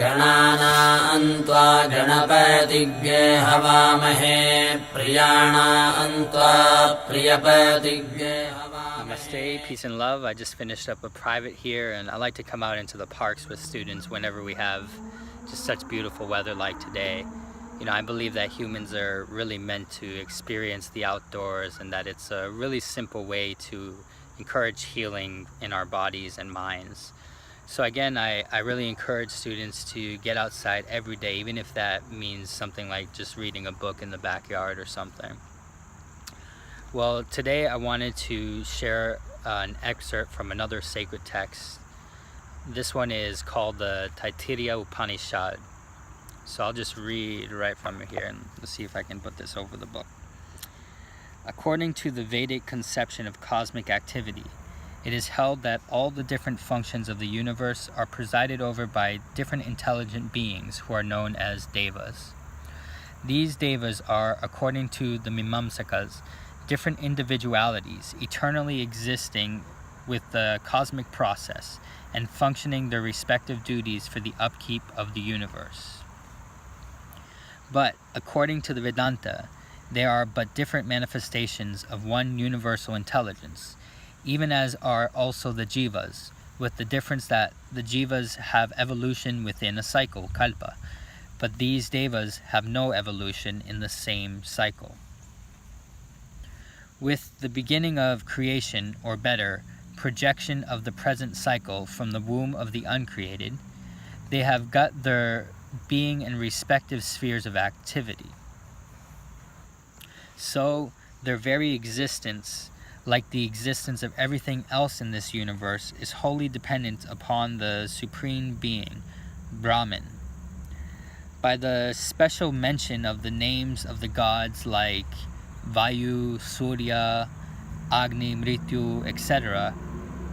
गणानां त्वा गणपतिज्ञे हवामहे प्रियाणां त्वा प्रियपतिज्ञे हवामहे. Namaste, peace and love. I just finished up a private here, and I like to come out into the parks with students whenever we have just such beautiful weather like today. You know, I believe that humans are really meant to experience the outdoors, and that it's a really simple way to encourage healing in our bodies and minds. So again, I really encourage students to get outside every day, even if that means something like just reading a book in the backyard or something. Well, today I wanted to share an excerpt from another sacred text. This one is called the Taittiriya Upanishad. So I'll just read right from here and let's see if I can put this over the book. According to the Vedic conception of cosmic activity, it is held that all the different functions of the universe are presided over by different intelligent beings who are known as devas. These devas are, according to the Mimamsakas, different individualities eternally existing with the cosmic process and functioning their respective duties for the upkeep of the universe. But according to the Vedanta, they are but different manifestations of one universal intelligence, even as are also the jivas, with the difference that the jivas have evolution within a cycle, kalpa, but these devas have no evolution in the same cycle. With the beginning of creation, or better, projection of the present cycle from the womb of the uncreated, they have got their being in respective spheres of activity. So their very existence, like the existence of everything else in this universe, is wholly dependent upon the Supreme Being, Brahman. By the special mention of the names of the gods like Vayu, Surya, Agni, Mrityu, etc.,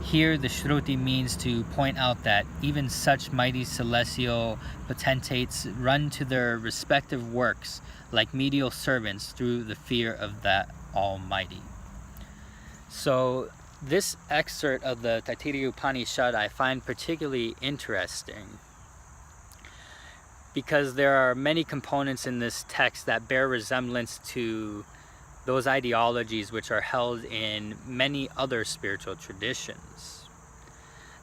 here the Shruti means to point out that even such mighty celestial potentates run to their respective works like medial servants through the fear of that Almighty. So this excerpt of the Taittiriya Upanishad I find particularly interesting because there are many components in this text that bear resemblance to those ideologies which are held in many other spiritual traditions.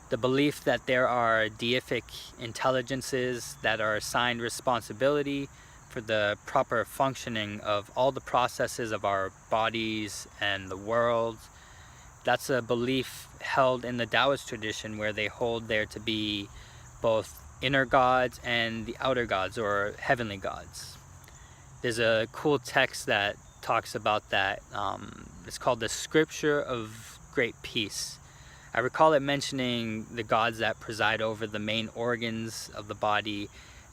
The belief that there are deific intelligences that are assigned responsibility for the proper functioning of all the processes of our bodies and the world. That's a belief held in the Taoist tradition, where they hold there to be both inner gods and the outer gods, or heavenly gods. There's a cool text that talks about that. It's called the Scripture of Great Peace. I recall it mentioning the gods that preside over the main organs of the body,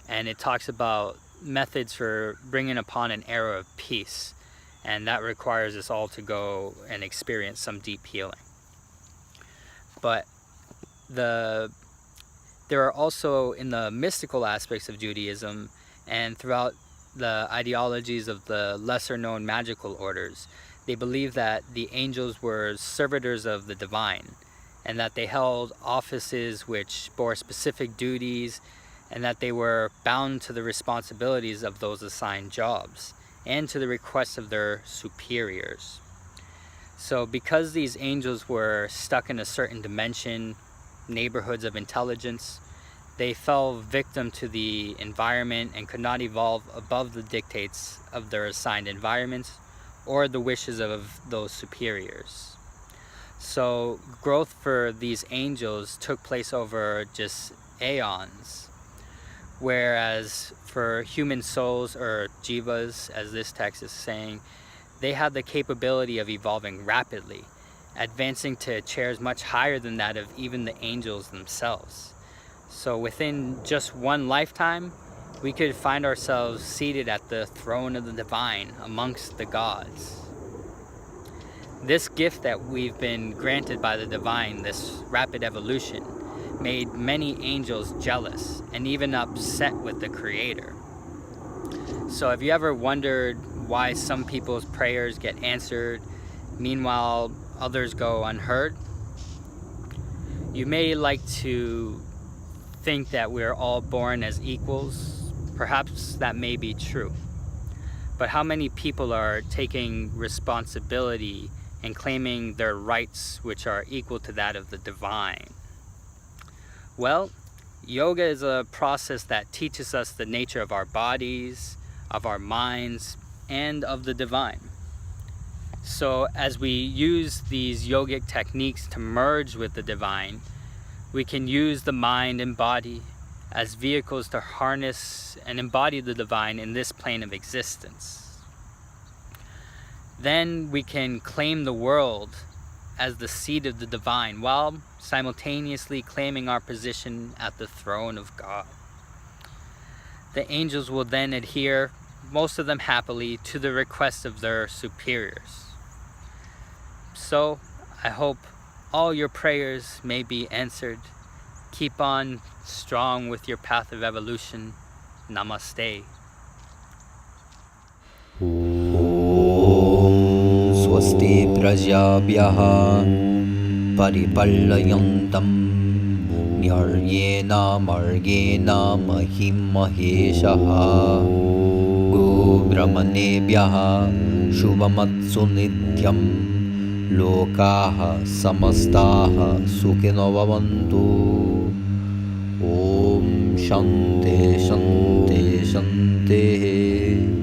and it talks about methods for bringing upon an era of peace, and that requires us all to go and experience some deep healing. But there are also, in the mystical aspects of Judaism and throughout the ideologies of the lesser known magical orders, they believe that the angels were servitors of the divine, and that they held offices which bore specific duties, and that they were bound to the responsibilities of those assigned jobs and to the requests of their superiors. So because these angels were stuck in a certain dimension, neighborhoods of intelligence, they fell victim to the environment and could not evolve above the dictates of their assigned environments or the wishes of those superiors. So growth for these angels took place over just aeons, whereas for human souls, or jivas as this text is saying, they had the capability of evolving rapidly, advancing to chairs much higher than that of even the angels themselves. So within just one lifetime, we could find ourselves seated at the throne of the divine amongst the gods. This gift that we've been granted by the divine, this rapid evolution, made many angels jealous and even upset with the Creator. So have you ever wondered why some people's prayers get answered, meanwhile others go unheard? You may like to think that we're all born as equals, perhaps that may be true. But how many people are taking responsibility and claiming their rights which are equal to that of the divine? Well, yoga is a process that teaches us the nature of our bodies, of our minds, and of the divine. So as we use these yogic techniques to merge with the divine, we can use the mind and body as vehicles to harness and embody the divine in this plane of existence. Then we can claim the world as the seat of the divine while simultaneously claiming our position at the throne of God. The angels will then adhere, most of them happily, to the requests of their superiors. So I hope all your prayers may be answered. Keep on strong with your path of evolution. Namaste. Swasti prajabhyah paripalyayantam nyaryena margena mahim maheshaha go brahmanebhyah shubhamatsu nityam lokaha samastaha sukhino bhavantu. Om Shanti Shanti Shanti.